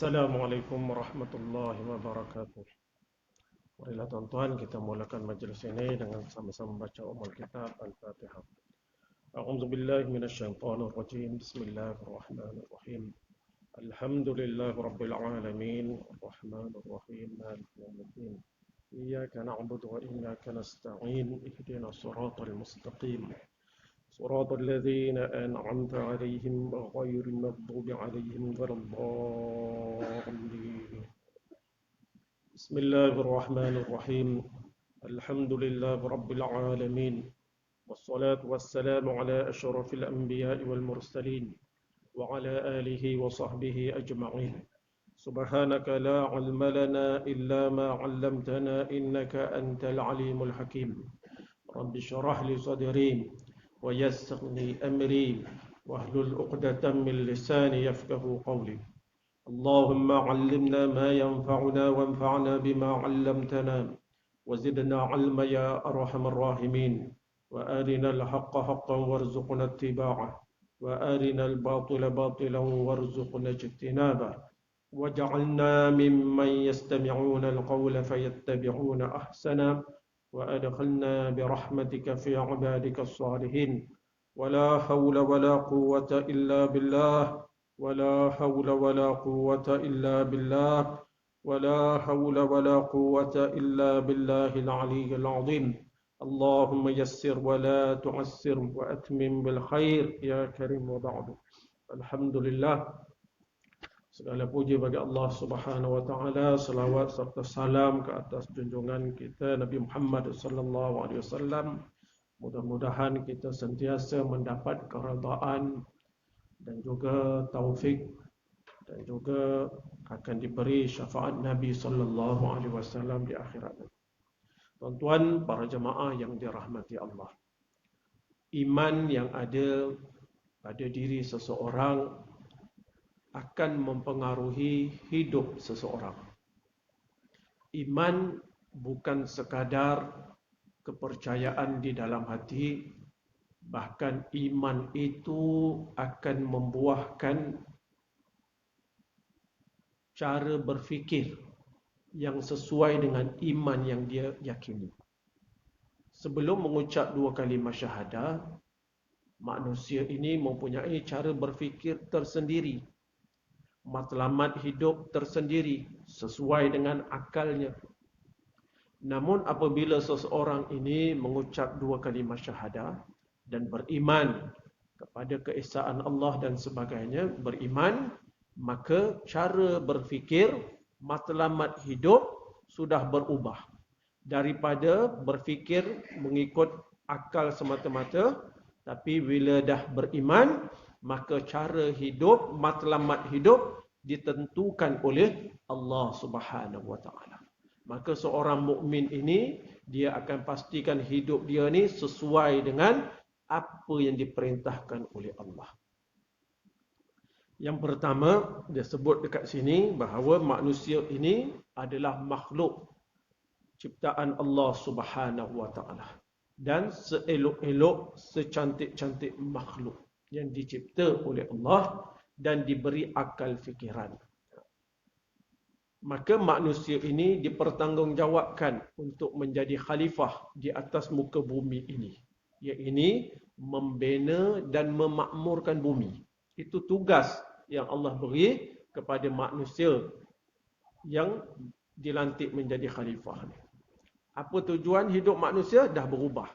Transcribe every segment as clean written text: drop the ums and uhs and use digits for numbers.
Assalamualaikum warahmatullahi wabarakatuh. Marilah tuan-tuan kita mulakan majlis ini dengan sama-sama baca ummul kitab Al-Fatihah. A'udzu billahi minasyaitonir rajim. Bismillahirrahmanirrahim. Alhamdulillahi rabbil alamin, arrahmanir rahim, maliki yaumiddin. Iyyaka na'budu wa iyyaka nasta'in. Ihdinas siratal mustaqim. صراط الذين أنعمت عليهم غير المغضوب عليهم ولا الضالين. بسم الله الرحمن الرحيم. الحمد لله رب العالمين، والصلاة والسلام على أشرف الأنبياء والمرسلين وعلى آله وصحبه أجمعين. سبحانك لا علم لنا إلا ما علمتنا إنك أنت العليم الحكيم. رب اشرح لي صدري ويسر لي أمري واحلل عقدة من لساني يفقه قولي. اللهم علمنا ما ينفعنا وانفعنا بما علمتنا وزدنا علما يا أرحم الراحمين. وأرنا الحق حقا وارزقنا اتباعه وأرنا الباطل باطلا وارزقنا اجتنابه واجعلنا ممن يستمعون القول فيتبعون أحسنه وأدخلنا برحمتك في عبادك الصالحين. ولا حول ولا قوة إلا بالله ولا حول ولا قوة إلا بالله ولا حول ولا قوة إلا بالله العلي العظيم. اللهم يسر ولا تعسر وأتمم بالخير يا كريم. وبعد. الحمد لله. Segala puji bagi Allah Subhanahu wa taala, selawat serta salam ke atas junjungan kita Nabi Muhammad sallallahu alaihi wasallam. Mudah-mudahan kita sentiasa mendapat keredaan dan juga taufik dan juga akan diberi syafaat Nabi sallallahu alaihi wasallam di akhirat. Tuan-tuan, para jemaah yang dirahmati Allah. Iman yang ada pada diri seseorang akan mempengaruhi hidup seseorang. Iman bukan sekadar kepercayaan di dalam hati, bahkan iman itu akan membuahkan cara berfikir yang sesuai dengan iman yang dia yakini. Sebelum mengucap dua kalimah syahadah, manusia ini mempunyai cara berfikir tersendiri, matlamat hidup tersendiri sesuai dengan akalnya. Namun apabila seseorang ini mengucap dua kalimah syahadah dan beriman kepada keesaan Allah dan sebagainya, beriman, maka cara berfikir, matlamat hidup sudah berubah. Daripada berfikir mengikut akal semata-mata, tapi bila dah beriman, maka cara hidup, matlamat hidup ditentukan oleh Allah Subhanahu wa taala. Maka seorang mukmin ini dia akan pastikan hidup dia ni sesuai dengan apa yang diperintahkan oleh Allah. Yang pertama, dia sebut dekat sini bahawa manusia ini adalah makhluk ciptaan Allah Subhanahu wa taala dan seelok-elok, secantik-cantik makhluk yang dicipta oleh Allah dan diberi akal fikiran. Maka manusia ini dipertanggungjawabkan untuk menjadi khalifah di atas muka bumi ini. Iaitu membina dan memakmurkan bumi. Itu tugas yang Allah beri kepada manusia yang dilantik menjadi khalifah. Apa tujuan hidup manusia? Dah berubah.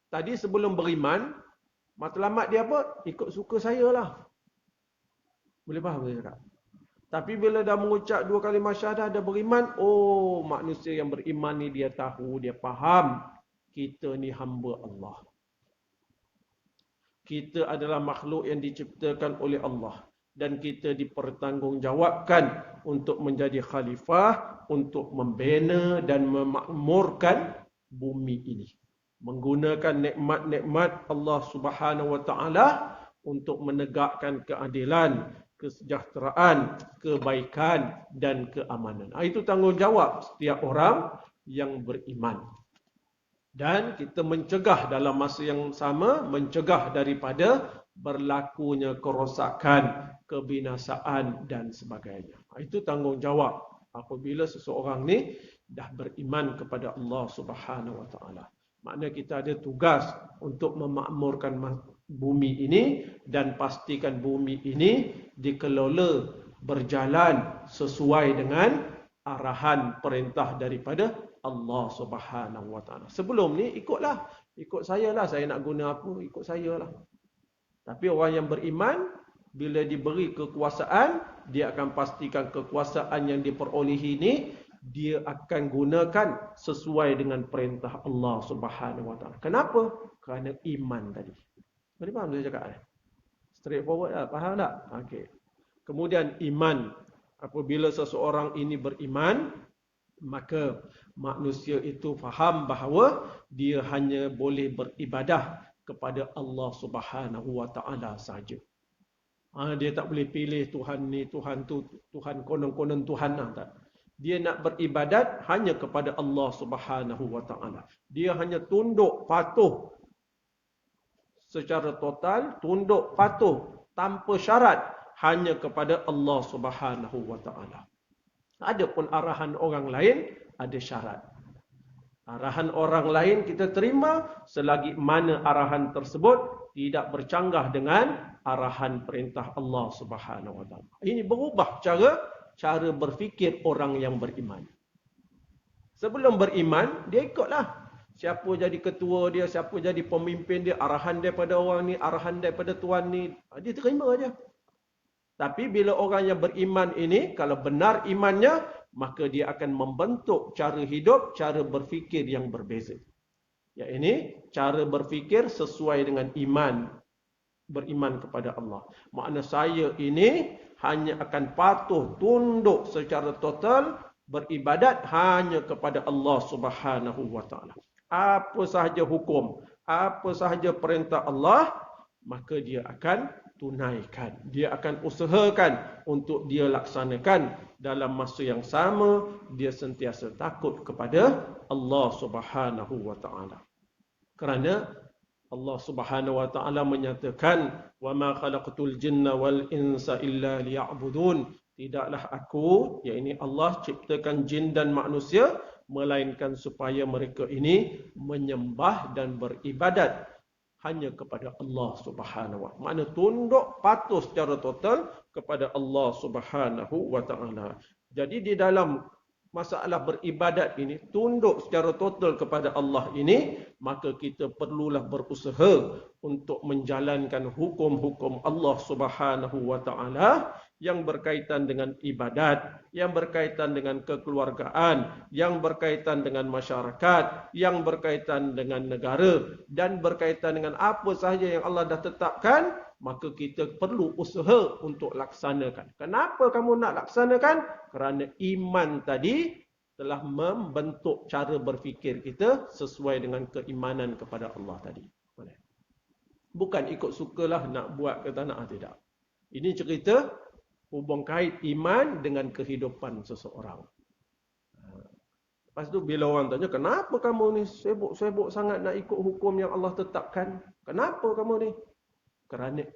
Tadi sebelum beriman, matlamat dia apa? Ikut suka saya lah. Boleh faham saya cakap? Tapi bila dah mengucap dua kalimah syahadah, dah beriman, oh, manusia yang beriman ni dia tahu, dia faham, kita ni hamba Allah. Kita adalah makhluk yang diciptakan oleh Allah. Dan kita dipertanggungjawabkan untuk menjadi khalifah, untuk membina dan memakmurkan bumi ini. Menggunakan nikmat-nikmat Allah Subhanahu wa taala untuk menegakkan keadilan, kesejahteraan, kebaikan dan keamanan. Itu tanggungjawab setiap orang yang beriman. Dan kita mencegah dalam masa yang sama, mencegah daripada berlakunya kerosakan kebinasaan dan sebagainya. Itu tanggungjawab apabila seseorang ni dah beriman kepada Allah Subhanahu Wa Taala. Maknanya kita ada tugas untuk memakmurkan bumi ini dan pastikan bumi ini dikelola berjalan sesuai dengan arahan perintah daripada Allah Subhanahu Wa Taala. Sebelum ni ikut saya lah, saya nak guna apa, ikut saya lah. Tapi orang yang beriman, bila diberi kekuasaan, dia akan pastikan kekuasaan yang diperolehi ini dia akan gunakan sesuai dengan perintah Allah Subhanahu Wa Taala. Kenapa? Kerana iman tadi. Boleh faham saya cakap ni? Straightforward lah, faham tak? Okey. Kemudian iman. Apabila seseorang ini beriman, maka manusia itu faham bahawa dia hanya boleh beribadah kepada Allah Subhanahu Wa Taala saja. Dia tak boleh pilih Tuhan ni, Tuhan tu, Tuhan konon-konon Tuhan lah, tak. Dia nak beribadat hanya kepada Allah Subhanahu Wa Taala. Dia hanya tunduk patuh secara total, tunduk patuh tanpa syarat hanya kepada Allah Subhanahu Wa Taala. Adapun arahan orang lain ada syarat. Arahan orang lain kita terima selagi mana arahan tersebut tidak bercanggah dengan arahan perintah Allah Subhanahu Wa Taala. Ini berubah cara berfikir orang yang beriman. Sebelum beriman, dia ikutlah. Siapa jadi ketua dia, siapa jadi pemimpin dia, arahan daripada orang ni, arahan daripada tuan ni, dia terima aja. Tapi bila orang yang beriman ini, kalau benar imannya, maka dia akan membentuk cara hidup, cara berfikir yang berbeza. Ya, ini cara berfikir sesuai dengan iman. Beriman kepada Allah. Makna saya ini hanya akan patuh, tunduk secara total, beribadat hanya kepada Allah Subhanahu Wa Taala. Apa sahaja hukum, apa sahaja perintah Allah, maka dia akan tunaikan. Dia akan usahakan untuk dia laksanakan. Dalam masa yang sama, dia sentiasa takut kepada Allah Subhanahu Wa Taala. Kerana Allah Subhanahu Wa Taala menyatakan, "Wa ma khalaqtul jinna wal insa illa liya'budun." Tidaklah aku, yakni Allah, ciptakan jin dan manusia melainkan supaya mereka ini menyembah dan beribadat hanya kepada Allah Subhanahu Wa Taala. Makna tunduk patuh secara total kepada Allah Subhanahu Wa Taala. Jadi di dalam masalah beribadat ini, tunduk secara total kepada Allah ini, maka kita perlulah berusaha untuk menjalankan hukum-hukum Allah Subhanahu Wa Taala yang berkaitan dengan ibadat, yang berkaitan dengan kekeluargaan, yang berkaitan dengan masyarakat, yang berkaitan dengan negara, dan berkaitan dengan apa sahaja yang Allah dah tetapkan, maka kita perlu usaha untuk laksanakan. Kenapa kamu nak laksanakan? Kerana iman tadi telah membentuk cara berfikir kita sesuai dengan keimanan kepada Allah tadi. Bukan ikut sukalah nak buat ke tak nak, tidak. Ini cerita hubung kait iman dengan kehidupan seseorang. Lepas tu bila orang tanya, kenapa kamu ni sibuk-sibuk sangat nak ikut hukum yang Allah tetapkan? Kenapa kamu ni? Kerana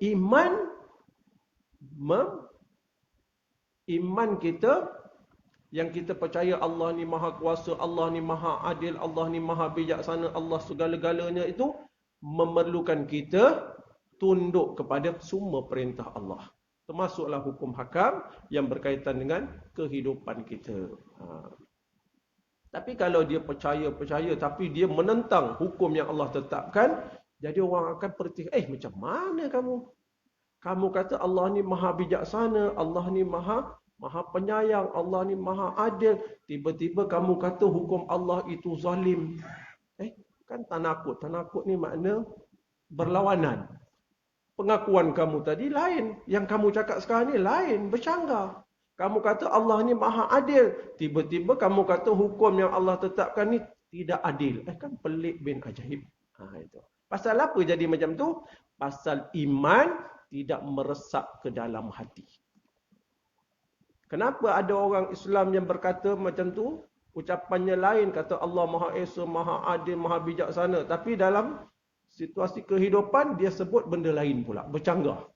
iman kita, yang kita percaya Allah ni maha kuasa, Allah ni maha adil, Allah ni maha bijaksana, Allah segala-galanya itu memerlukan kita tunduk kepada semua perintah Allah. Termasuklah hukum hakam yang berkaitan dengan kehidupan kita. Tapi kalau dia percaya tapi dia menentang hukum yang Allah tetapkan, jadi orang akan perhati, macam mana kamu? Kamu kata Allah ni maha bijaksana, Allah ni maha penyayang, Allah ni maha adil. Tiba-tiba kamu kata hukum Allah itu zalim. Kan tanakut. Tanakut ni makna berlawanan. Pengakuan kamu tadi lain. Yang kamu cakap sekarang ni lain. Bercanggah. Kamu kata Allah ni maha adil. Tiba-tiba kamu kata hukum yang Allah tetapkan ni tidak adil. Kan pelik bin ajaib. Itu. Pasal apa jadi macam tu? Pasal iman tidak meresap ke dalam hati. Kenapa ada orang Islam yang berkata macam tu? Ucapannya lain. Kata Allah maha esa, maha adil, maha bijaksana. Tapi dalam situasi kehidupan, dia sebut benda lain pula. Bercanggah.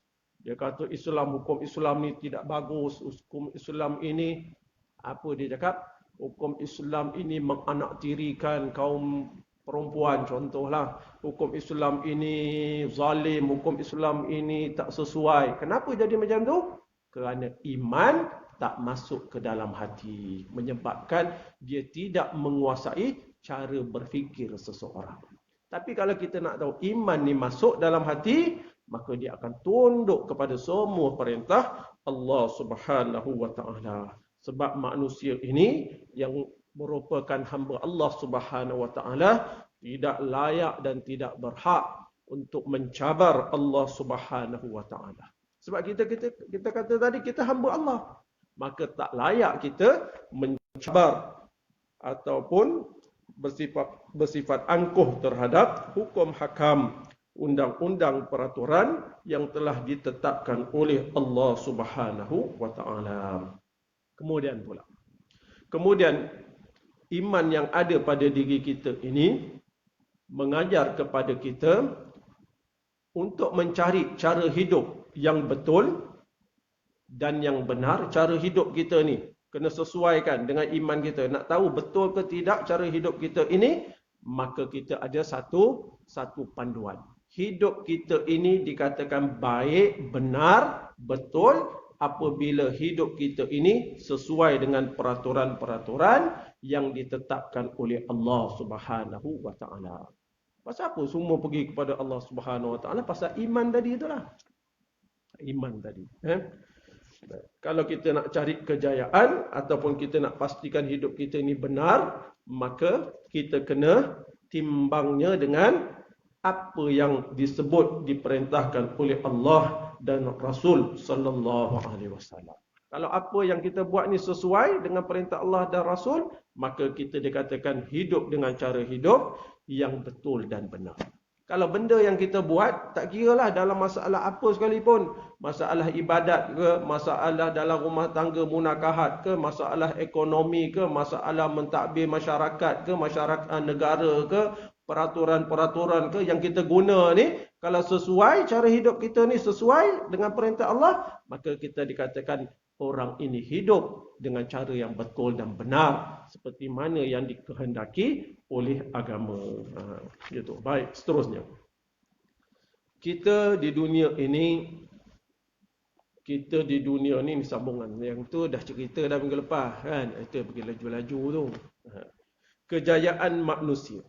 Dia kata hukum Islam ni tidak bagus, hukum Islam ini, apa dia cakap? Hukum Islam ini menganaktirikan kaum perempuan, contohlah. Hukum Islam ini zalim, hukum Islam ini tak sesuai. Kenapa jadi macam tu? Kerana iman tak masuk ke dalam hati, menyebabkan dia tidak menguasai cara berfikir seseorang. Tapi kalau kita nak tahu iman ni masuk dalam hati, maka dia akan tunduk kepada semua perintah Allah Subhanahu wa taala. Sebab manusia ini yang merupakan hamba Allah Subhanahu wa taala tidak layak dan tidak berhak untuk mencabar Allah Subhanahu wa taala. Sebab kita kata tadi kita hamba Allah, maka tak layak kita mencabar ataupun bersifat angkuh terhadap hukum hakam, undang-undang peraturan yang telah ditetapkan oleh Allah Subhanahu wa taala. Kemudian iman yang ada pada diri kita ini mengajar kepada kita untuk mencari cara hidup yang betul dan yang benar. Cara hidup kita ni kena sesuaikan dengan iman kita. Nak tahu betul ke tidak cara hidup kita ini, maka kita ada satu panduan. Hidup kita ini dikatakan baik, benar, betul apabila hidup kita ini sesuai dengan peraturan-peraturan yang ditetapkan oleh Allah Subhanahu wa taala. Pasal apa semua pergi kepada Allah Subhanahu wa taala? Pasal iman tadi itulah. Iman tadi. Kalau kita nak cari kejayaan ataupun kita nak pastikan hidup kita ini benar, maka kita kena timbangnya dengan apa yang disebut diperintahkan oleh Allah dan Rasul sallallahu alaihi wasallam. Kalau apa yang kita buat ni sesuai dengan perintah Allah dan Rasul, maka kita dikatakan hidup dengan cara hidup yang betul dan benar. Kalau benda yang kita buat, tak kiralah dalam masalah apa sekalipun, masalah ibadat ke, masalah dalam rumah tangga munakahat ke, masalah ekonomi ke, masalah mentadbir masyarakat ke, masyarakat negara ke, peraturan-peraturan ke yang kita guna ni, kalau sesuai cara hidup kita ni sesuai dengan perintah Allah, maka kita dikatakan orang ini hidup dengan cara yang betul dan benar seperti mana yang dikehendaki oleh agama. Gitu. Baik, seterusnya. Kita di dunia ini sambungan yang tu dah cerita dah minggu lepas kan. Itu pergi laju-laju tu. Kejayaan manusia.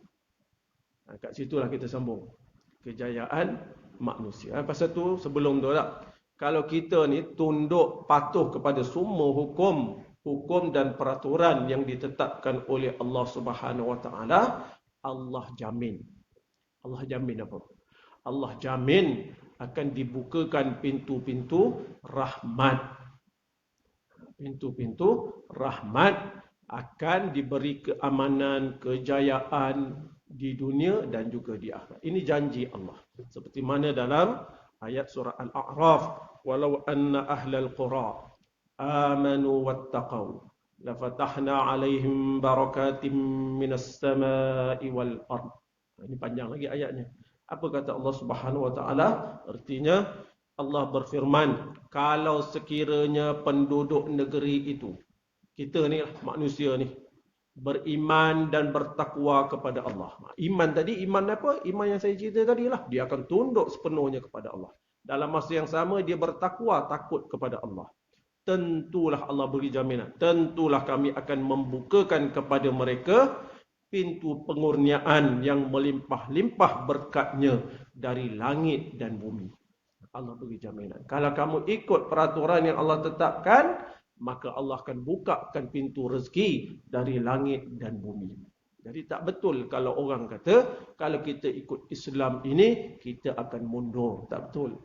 Kat situlah kita sambung. Kejayaan manusia. Pasal tu sebelum tu tak. Kalau kita ni tunduk patuh kepada semua hukum dan peraturan yang ditetapkan oleh Allah Subhanahu wa taala, Allah jamin. Allah jamin apa? Allah jamin akan dibukakan pintu-pintu rahmat. Pintu-pintu rahmat, akan diberi keamanan, kejayaan di dunia dan juga di akhirat. Ini janji Allah. Seperti mana dalam ayat surah Al-A'raf, walau anna ahlal qura amanu wattaqau lafatahna alaihim barakatim minas samai wal ard. Ini panjang lagi ayatnya. Apa kata Allah Subhanahu wa taala? Artinya Allah berfirman, kalau sekiranya penduduk negeri itu, kita ni manusia ni, beriman dan bertakwa kepada Allah. Iman tadi, iman apa? Iman yang saya cerita tadi lah. Dia akan tunduk sepenuhnya kepada Allah. Dalam masa yang sama dia bertakwa, takut kepada Allah. Tentulah Allah beri jaminan. Tentulah kami akan membukakan kepada mereka pintu pengurniaan yang melimpah-limpah berkatnya dari langit dan bumi. Allah beri jaminan. Kalau kamu ikut peraturan yang Allah tetapkan, maka Allah akan bukakan pintu rezeki dari langit dan bumi. Jadi tak betul kalau orang kata, kalau kita ikut Islam ini, kita akan mundur. Tak betul.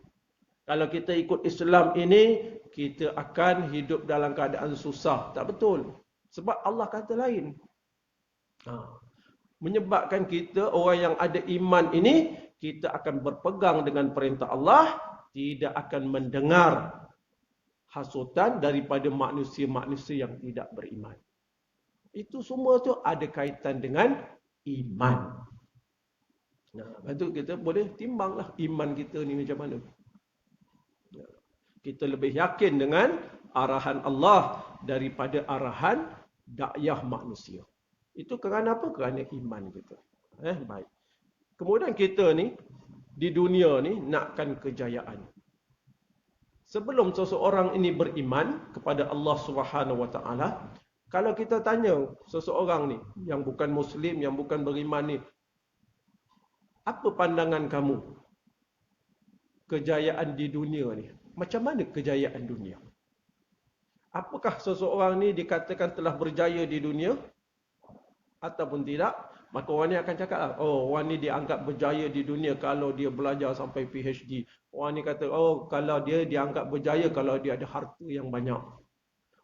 Kalau kita ikut Islam ini, kita akan hidup dalam keadaan susah. Tak betul. Sebab Allah kata lain. Menyebabkan kita, orang yang ada iman ini, kita akan berpegang dengan perintah Allah, tidak akan mendengar hasutan daripada manusia-manusia yang tidak beriman. Itu semua tu ada kaitan dengan iman. Lepas tu kita boleh timbanglah iman kita ni macam mana. Kita lebih yakin dengan arahan Allah daripada arahan dakyah manusia. Itu kerana apa? Kerana iman kita. Baik. Kemudian kita ni, di dunia ni, nakkan kejayaan. Sebelum seseorang ini beriman kepada Allah Subhanahu Wa Taala, kalau kita tanya seseorang ni, yang bukan Muslim, yang bukan beriman ni, apa pandangan kamu? Kejayaan di dunia ni. Macam mana kejayaan dunia? Apakah seseorang ni dikatakan telah berjaya di dunia? Ataupun tidak? Maka orang ni akan cakap, oh orang ni dianggap berjaya di dunia kalau dia belajar sampai PhD. Orang ni kata, oh kalau dia dianggap berjaya kalau dia ada harta yang banyak.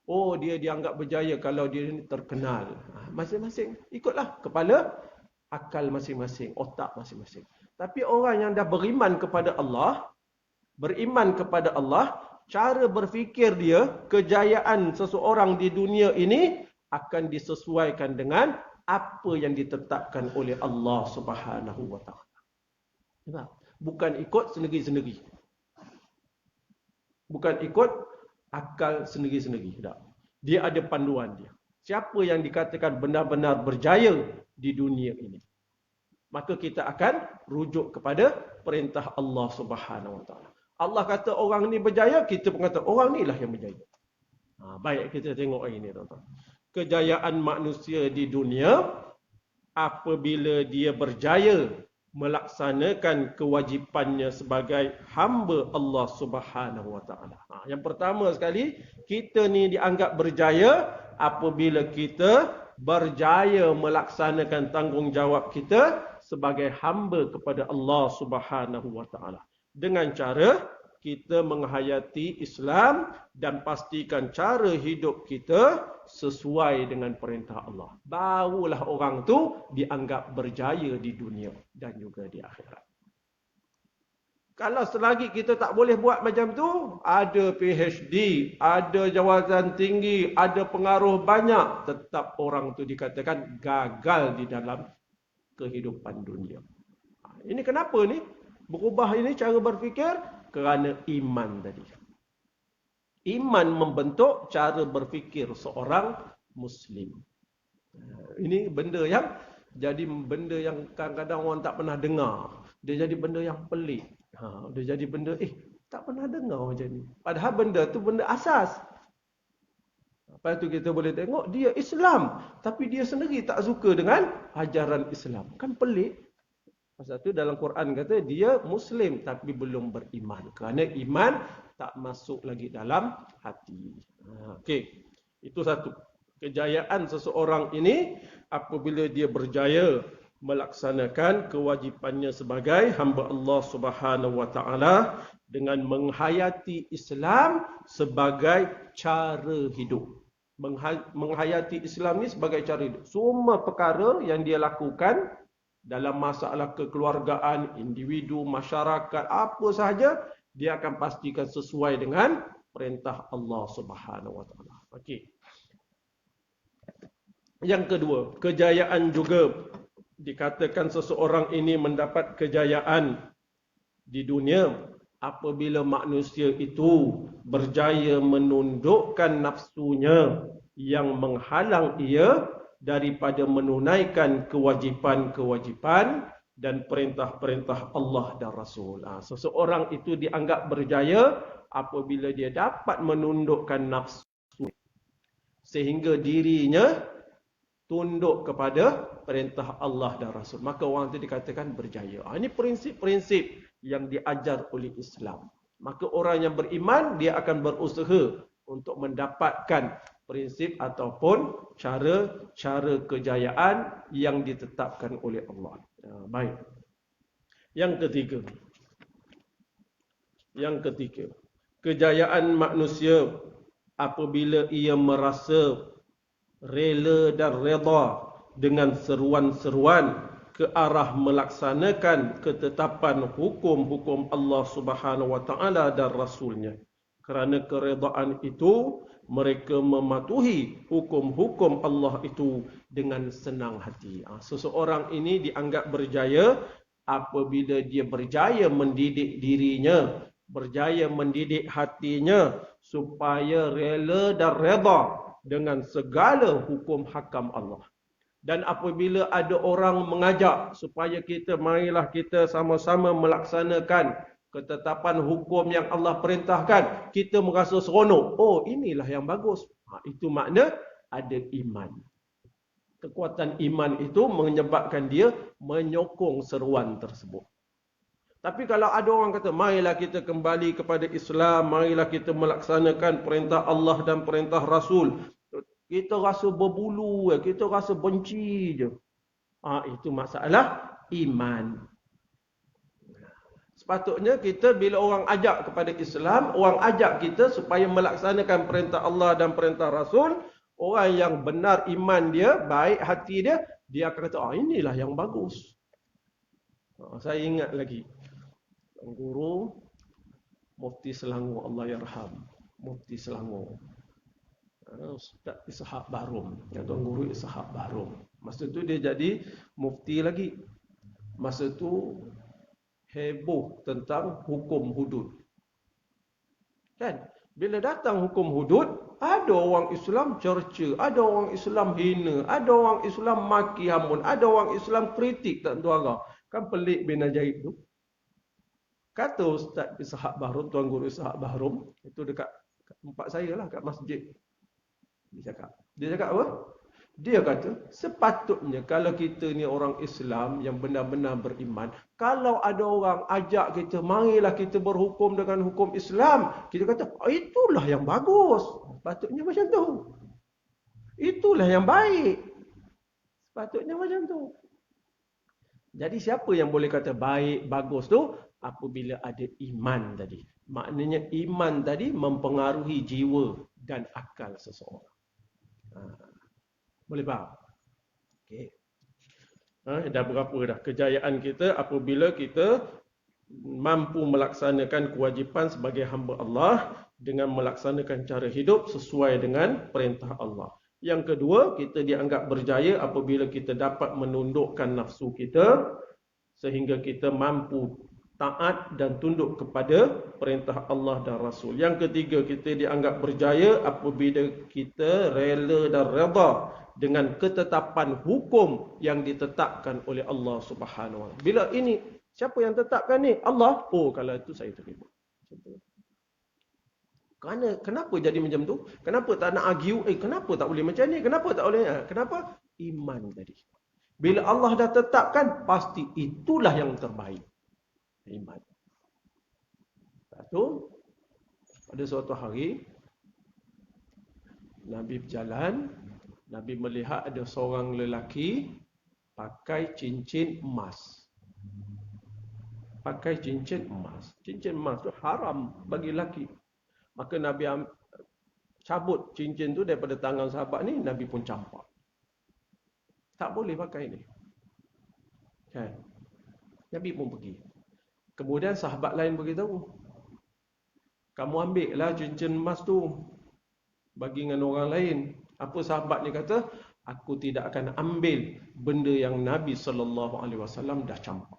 Oh dia dianggap berjaya kalau dia ni terkenal. Masing-masing ikutlah kepala akal masing-masing, otak masing-masing. Tapi orang yang dah beriman kepada Allah, cara berfikir dia, kejayaan seseorang di dunia ini akan disesuaikan dengan apa yang ditetapkan oleh Allah Subhanahu Wa Taala. Bukan ikut sendiri-sendiri. Bukan ikut akal sendiri-sendiri. Dia ada panduan dia. Siapa yang dikatakan benar-benar berjaya di dunia ini, maka kita akan rujuk kepada perintah Allah Subhanahu Wa Taala. Allah kata orang ni berjaya, kita pun kata orang ni lah yang berjaya. Baik, kita tengok ini tuan-tuan. Kejayaan manusia di dunia apabila dia berjaya melaksanakan kewajipannya sebagai hamba Allah Subhanahu Wa Taala. Yang pertama sekali, kita ni dianggap berjaya apabila kita berjaya melaksanakan tanggungjawab kita sebagai hamba kepada Allah Subhanahu Wa Taala. Dengan cara kita menghayati Islam dan pastikan cara hidup kita sesuai dengan perintah Allah. Barulah orang tu dianggap berjaya di dunia dan juga di akhirat. Kalau selagi kita tak boleh buat macam tu, ada PhD, ada jawatan tinggi, ada pengaruh banyak, tetap orang tu dikatakan gagal di dalam kehidupan dunia. Ini kenapa ni? Berubah ini cara berfikir kerana iman tadi. Iman membentuk cara berfikir seorang Muslim. Ini benda yang jadi benda yang kadang-kadang orang tak pernah dengar. Dia jadi benda yang pelik. Dia jadi benda, tak pernah dengar macam ni. Padahal benda tu benda asas. Lepas tu kita boleh tengok dia Islam, tapi dia sendiri tak suka dengan ajaran Islam. Kan pelik. Pasal tu dalam Quran kata dia Muslim tapi belum beriman. Kerana iman tak masuk lagi dalam hati. Okey. Itu satu. Kejayaan seseorang ini apabila dia berjaya melaksanakan kewajipannya sebagai hamba Allah Subhanahu Wa Taala dengan menghayati Islam sebagai cara hidup. Menghayati Islam ni sebagai cara hidup. Semua perkara yang dia lakukan dalam masalah kekeluargaan, individu, masyarakat, apa sahaja, dia akan pastikan sesuai dengan perintah Allah Subhanahu Wa Taala. Okey. Yang kedua, kejayaan juga dikatakan seseorang ini mendapat kejayaan di dunia apabila manusia itu berjaya menundukkan nafsunya yang menghalang ia daripada menunaikan kewajipan-kewajipan dan perintah-perintah Allah dan Rasul. Seseorang itu dianggap berjaya apabila dia dapat menundukkan nafsu sehingga dirinya tunduk kepada perintah Allah dan Rasul. Maka orang itu dikatakan berjaya. Ini prinsip-prinsip yang diajar oleh Islam. Maka orang yang beriman, dia akan berusaha untuk mendapatkan prinsip ataupun cara kejayaan yang ditetapkan oleh Allah. Baik. Yang ketiga, kejayaan manusia apabila ia merasa rela dan redha dengan seruan-seruan ke arah melaksanakan ketetapan hukum-hukum Allah Subhanahu Wa Taala dan Rasulnya. Kerana keredaan itu, mereka mematuhi hukum-hukum Allah itu dengan senang hati. Seseorang ini dianggap berjaya apabila dia berjaya mendidik dirinya berjaya mendidik hatinya supaya rela dan reda dengan segala hukum hakam Allah. Dan apabila ada orang mengajak supaya kita marilah kita sama-sama melaksanakan ketetapan hukum yang Allah perintahkan, kita merasa seronok. Oh, inilah yang bagus. Itu makna ada iman. Kekuatan iman itu menyebabkan dia menyokong seruan tersebut. Tapi kalau ada orang kata, marilah kita kembali kepada Islam, marilah kita melaksanakan perintah Allah dan perintah Rasul, kita rasa berbulu, kita rasa benci je. Itu masalah iman. Sepatutnya kita bila orang ajak kepada Islam, orang ajak kita supaya melaksanakan perintah Allah dan perintah Rasul, orang yang benar iman dia, baik hati dia, dia akan kata, inilah yang bagus. Saya ingat lagi, guru Mufti Selangor, Allah yarham, Mufti Selangor, Ustaz Ishaq Bahrom, Tuan Guru Ishaq Bahrom. Masa tu dia jadi mufti lagi. Masa tu heboh tentang hukum hudud. Kan? Bila datang hukum hudud, ada orang Islam cerca, ada orang Islam hina, ada orang Islam maki hamun, ada orang Islam kritik tak tentu arah. Kan pelik bin Ajaib tu. Kata Ustaz Ishaq Bahrom, Tuan Guru Ishaq Bahrom, itu dekat tempat saya lah, kat masjid. Dia cakap apa? Dia kata, sepatutnya kalau kita ni orang Islam yang benar-benar beriman, kalau ada orang ajak kita, marilah kita berhukum dengan hukum Islam, kita kata, itulah yang bagus. Sepatutnya macam tu. Itulah yang baik. Sepatutnya macam tu. Jadi siapa yang boleh kata baik, bagus tu? Apabila ada iman tadi. Maknanya iman tadi mempengaruhi jiwa dan akal seseorang. Boleh faham? Okey. Dah berapa dah kejayaan kita apabila kita mampu melaksanakan kewajipan sebagai hamba Allah dengan melaksanakan cara hidup sesuai dengan perintah Allah. Yang kedua, kita dianggap berjaya apabila kita dapat menundukkan nafsu kita sehingga kita mampu taat dan tunduk kepada perintah Allah dan Rasul. Yang ketiga, kita dianggap berjaya apabila kita rela dan redha dengan ketetapan hukum yang ditetapkan oleh Allah Subhanahu Wa Taala. Bila ini, siapa yang tetapkan ni? Allah. Oh, kalau itu saya terima. Kenapa jadi macam tu? Kenapa tak nak argue? Kenapa tak boleh macam ni? Kenapa tak boleh? Kenapa? Iman tadi. Bila Allah dah tetapkan, pasti itulah yang terbaik. Iman. Satu, pada suatu hari, Nabi berjalan, Nabi melihat ada seorang lelaki pakai cincin emas. Pakai cincin emas. Cincin emas tu haram bagi lelaki. Maka Nabi cabut cincin tu daripada tangan sahabat ni, Nabi pun campak. Tak boleh pakai ni. Kan? Nabi pun pergi. Kemudian sahabat lain beritahu, kamu ambil lah cincin emas tu bagi dengan orang lain. Apa sahabat ni kata? Aku tidak akan ambil benda yang Nabi SAW dah campak.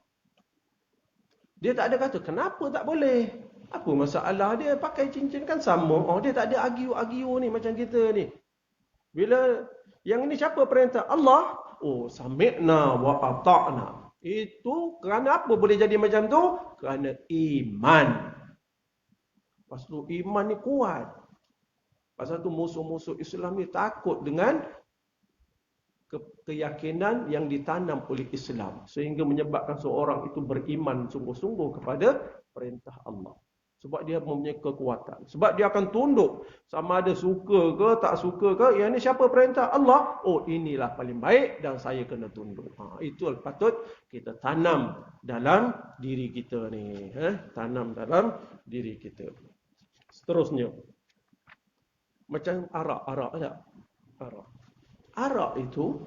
Dia tak ada kata, kenapa tak boleh? Apa masalah dia? Pakai cincin kan sama. Dia tak ada argue ni macam kita ni. Bila yang ini siapa perintah? Allah. Oh, sami'na wa ata'na. Itu kerana apa boleh jadi macam tu? Kerana iman. Pasal tu iman ni kuat. Pasal tu musuh-musuh Islam ni takut dengan keyakinan yang ditanam oleh Islam. Sehingga menyebabkan seorang itu beriman sungguh-sungguh kepada perintah Allah. Sebab dia mempunyai kekuatan. Sebab dia akan tunduk. Sama ada suka ke tak suka ke. Yang ni siapa perintah? Allah. Oh, inilah paling baik dan saya kena tunduk. Itu patut kita tanam dalam diri kita ni. Tanam dalam diri kita. Seterusnya. Macam arak tak? Arak itu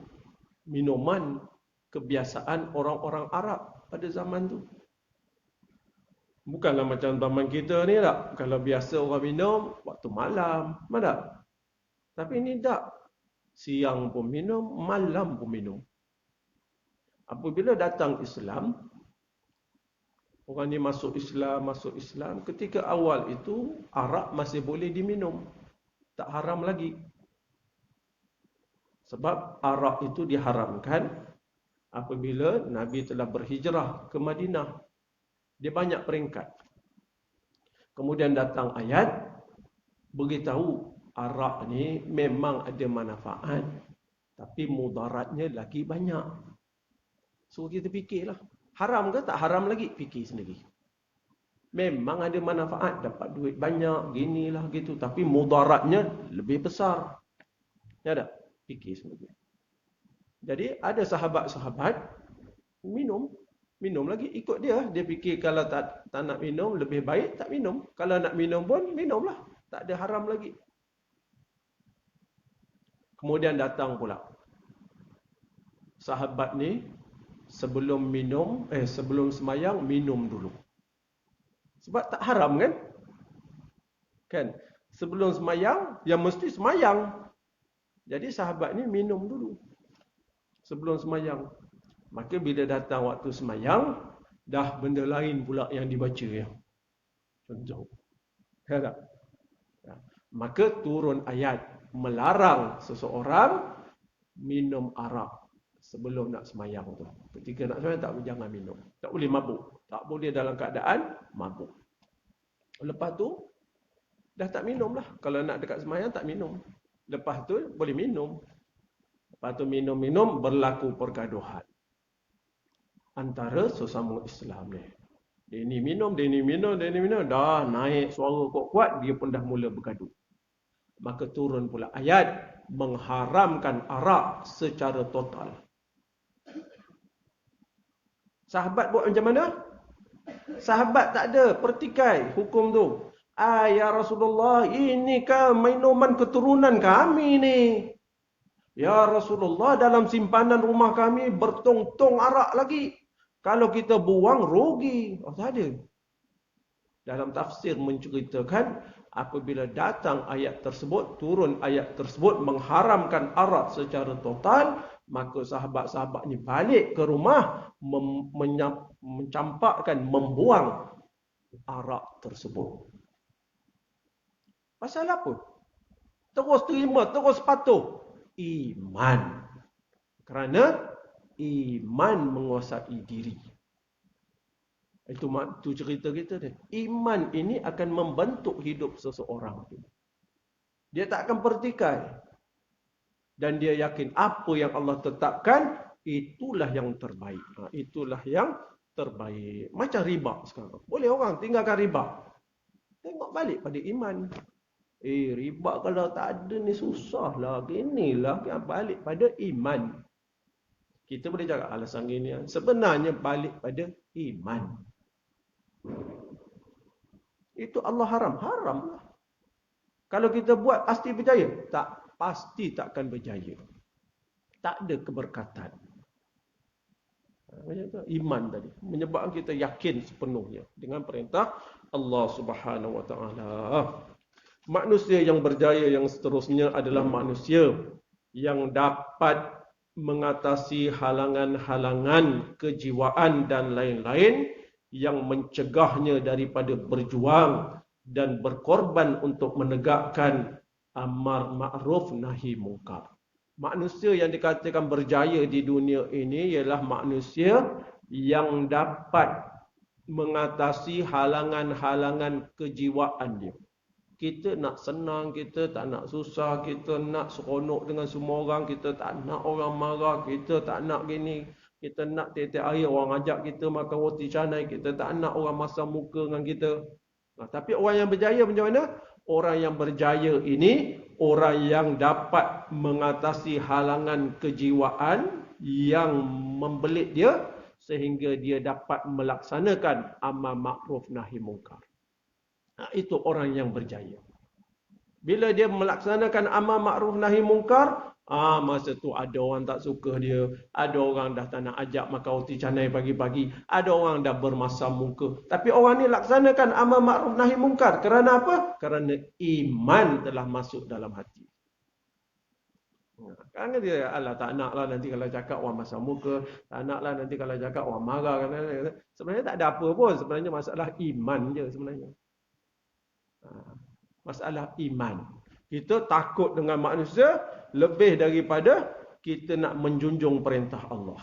minuman kebiasaan orang-orang Arab pada zaman tu. Bukanlah macam zaman kita ni tak. Kalau biasa orang minum, waktu malam. Mana? Tapi ni tak. Siang pun minum, malam pun minum. Apabila datang Islam, Orang ni masuk Islam. Ketika awal itu, arak masih boleh diminum. Tak haram lagi. Sebab arak itu diharamkan apabila Nabi telah berhijrah ke Madinah. Dia banyak peringkat. Kemudian datang ayat beritahu arak ni memang ada manfaat, tapi mudaratnya lagi banyak. So kita fikirlah, haram ke tak haram lagi? Fikir sendiri. Memang ada manfaat, dapat duit banyak, ginilah gitu, tapi mudaratnya lebih besar. Ya tak? Fikir sendiri. Jadi ada sahabat-sahabat minum lagi ikut dia. Dia fikir kalau tak nak minum, lebih baik tak minum. Kalau nak minum pun, minumlah. Tak ada haram lagi. Kemudian datang pula sahabat ni sebelum semayang minum dulu. Sebab tak haram kan? Kan? Sebelum semayang, yang mesti semayang. Jadi sahabat ni minum dulu sebelum semayang. Maka bila datang waktu semayang, dah benda lain pula yang dibaca ya. Contoh. Ya tak? Maka turun ayat melarang seseorang minum arak sebelum nak semayang tu. Ketika nak semayang tak, jangan minum. Tak boleh mabuk. Tak boleh dalam keadaan mabuk. Lepas tu dah tak minum lah. Kalau nak dekat semayang tak minum. Lepas tu boleh minum. Lepas tu minum-minum berlaku pergaduhan antara sesama Islam ni. Dia ni minum. Dah naik suara kuat-kuat, dia pun dah mula bergaduh. Maka turun pula ayat mengharamkan arak secara total. Sahabat buat macam mana? Sahabat tak ada pertikai hukum tu. Ya Rasulullah, ini kan minuman keturunan kami ni. Ya Rasulullah, dalam simpanan rumah kami bertong-tong arak lagi. Kalau kita buang, rugi. Oh, tak ada. Dalam tafsir menceritakan, apabila datang ayat tersebut, turun ayat tersebut mengharamkan arak secara total, maka sahabat-sahabat ni balik ke rumah, mencampakkan, membuang arak tersebut. Pasal apa? Terus terima, terus patuh. Iman. Kerana iman menguasai diri. Itu cerita kita ni. Iman ini akan membentuk hidup seseorang. Dia tak akan pertikai. Dan dia yakin apa yang Allah tetapkan, itulah yang terbaik. Itulah yang terbaik. Macam riba sekarang. Boleh orang tinggalkan riba. Tengok balik pada iman. Riba kalau tak ada ni susah lah. Ginilah, balik pada iman. Kita boleh cakap alasan gini. Sebenarnya balik pada iman. Itu Allah haram. Haram lah. Kalau kita buat pasti berjaya? Tak. Pasti takkan berjaya. Tak ada keberkatan. Iman tadi. Menyebabkan kita yakin sepenuhnya. Dengan perintah Allah Subhanahu Wa Taala. Manusia yang berjaya yang seterusnya adalah manusia yang dapat mengatasi halangan-halangan kejiwaan dan lain-lain yang mencegahnya daripada berjuang dan berkorban untuk menegakkan amar ma'ruf nahi munkar. Manusia yang dikatakan berjaya di dunia ini ialah manusia yang dapat mengatasi halangan-halangan kejiwaan dia. Kita nak senang, kita tak nak susah, kita nak seronok dengan semua orang, kita tak nak orang marah, kita tak nak gini, kita nak tiap-tiap hari orang ajak kita makan roti canai, kita tak nak orang masam muka dengan kita. Tapi orang yang berjaya macam mana? Orang yang berjaya ini, orang yang dapat mengatasi halangan kejiwaan yang membelit dia, sehingga dia dapat melaksanakan amar ma'ruf nahi munkar. Itu orang yang berjaya. Bila dia melaksanakan amar ma'ruf nahi munkar, masa tu ada orang tak suka dia, ada orang dah tak nak ajak makan roti canai pagi-pagi, ada orang dah bermasam muka. Tapi orang ni laksanakan amar ma'ruf nahi munkar. Kerana apa? Kerana iman telah masuk dalam hati. Kan dia, alah tak naklah nanti kalau cakap orang masam muka, tak naklah nanti kalau cakap orang marah kan. Sebenarnya tak ada apa pun, sebenarnya masalah iman je sebenarnya. Ha, masalah iman. Kita takut dengan manusia lebih daripada kita nak menjunjung perintah Allah.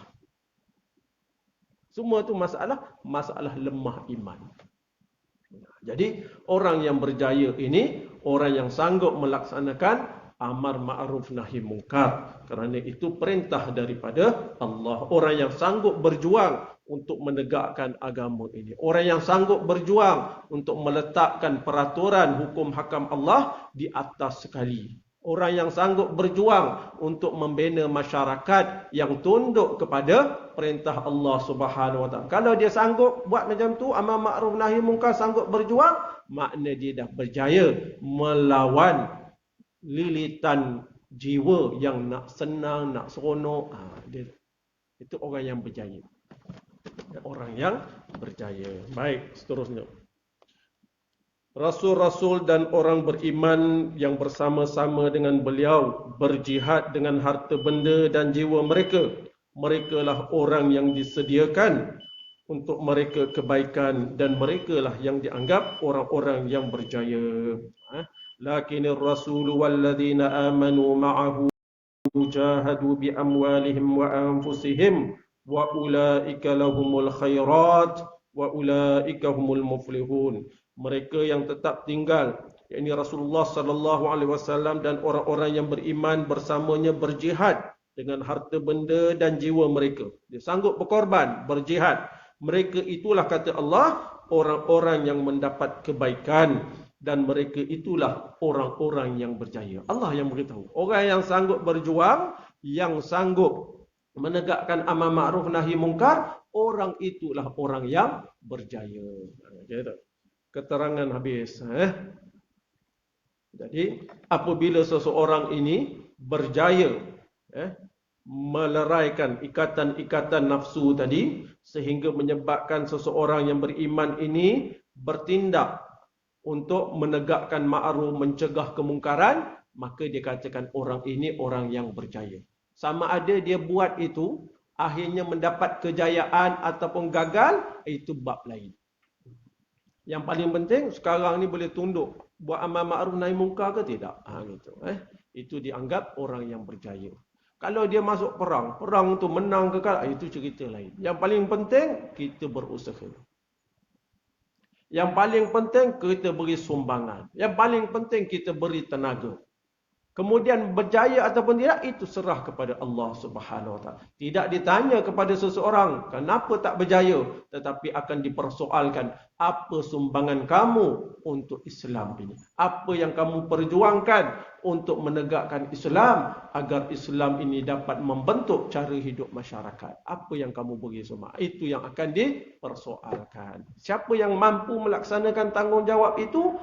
Semua tu masalah lemah iman. Jadi orang yang berjaya ini orang yang sanggup melaksanakan amar ma'ruf nahi munkar, kerana itu perintah daripada Allah. Orang yang sanggup berjuang untuk menegakkan agama ini, orang yang sanggup berjuang untuk meletakkan peraturan hukum hakam Allah di atas sekali, orang yang sanggup berjuang untuk membina masyarakat yang tunduk kepada perintah Allah Subhanahu Wa Taala. Kalau dia sanggup buat macam tu, amar ma'ruf nahi munkar, sanggup berjuang, makna dia dah berjaya melawan lilitan jiwa yang nak senang, nak seronok. Itu orang yang berjaya. Orang yang berjaya. Baik, seterusnya. Rasul-rasul dan orang beriman yang bersama-sama dengan beliau berjihad dengan harta benda dan jiwa mereka. Merekalah orang yang disediakan untuk mereka kebaikan dan merekalah yang dianggap orang-orang yang berjaya. Lakinir rasulu walladzina amanu ma'ahu jahadu bi amwalihim wa anfusihim wa ulaika lahumul khairat wa ulaika humul muflihun. Mereka yang tetap tinggal, yakni Rasulullah sallallahu alaihi wasallam dan orang-orang yang beriman bersamanya berjihad dengan harta benda dan jiwa mereka. Dia sanggup berkorban, berjihad. Mereka itulah, kata Allah, orang-orang yang mendapat kebaikan dan mereka itulah orang-orang yang berjaya. Allah yang beritahu. Orang yang sanggup berjuang, yang sanggup menegakkan amar ma'ruf nahi munkar, orang itulah orang yang berjaya. Keterangan habis. Jadi apabila seseorang ini berjaya meleraikan ikatan-ikatan nafsu tadi, sehingga menyebabkan seseorang yang beriman ini bertindak untuk menegakkan ma'ruf, mencegah kemungkaran, maka dia katakan orang ini orang yang berjaya. Sama ada dia buat itu akhirnya mendapat kejayaan ataupun gagal, itu bab lain. Yang paling penting sekarang ni boleh tunduk buat amar ma'ruf nahi munkar ke tidak? Gitu. Itu dianggap orang yang berjaya. Kalau dia masuk perang, perang tu menang ke kalah, itu cerita lain. Yang paling penting kita berusaha. Yang paling penting kita beri sumbangan. Yang paling penting kita beri tenaga. Kemudian berjaya ataupun tidak, itu serah kepada Allah Subhanahu Wa Taala. Tidak ditanya kepada seseorang kenapa tak berjaya, tetapi akan dipersoalkan apa sumbangan kamu untuk Islam ini. Apa yang kamu perjuangkan untuk menegakkan Islam agar Islam ini dapat membentuk cara hidup masyarakat. Apa yang kamu beri semua, itu yang akan dipersoalkan. Siapa yang mampu melaksanakan tanggungjawab itu,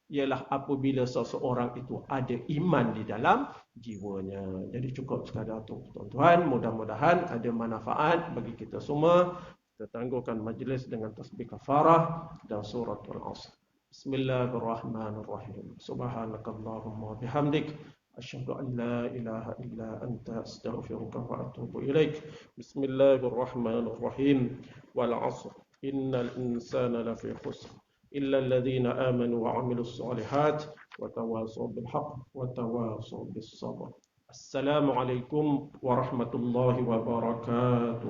ialah apabila seseorang itu ada iman di dalam jiwanya. Jadi cukup sekadar itu, tuan-tuan. Mudah-mudahan ada manfaat bagi kita semua. Kita tangguhkan majlis dengan tasbih kafarah dan surat Al-Asr. Bismillahirrahmanirrahim. Subhanakallahumma bihamdik, asyhadu an la ilaha illa anta, astaghfiruka wa atubu ilaik. Bismillahirrahmanirrahim. Wal 'asr. Innal insana lafi khusr. إلا الذين آمنوا وعملوا الصالحات وتواصوا بالحق وتواصوا بالصبر. السلام عليكم ورحمة الله وبركاته.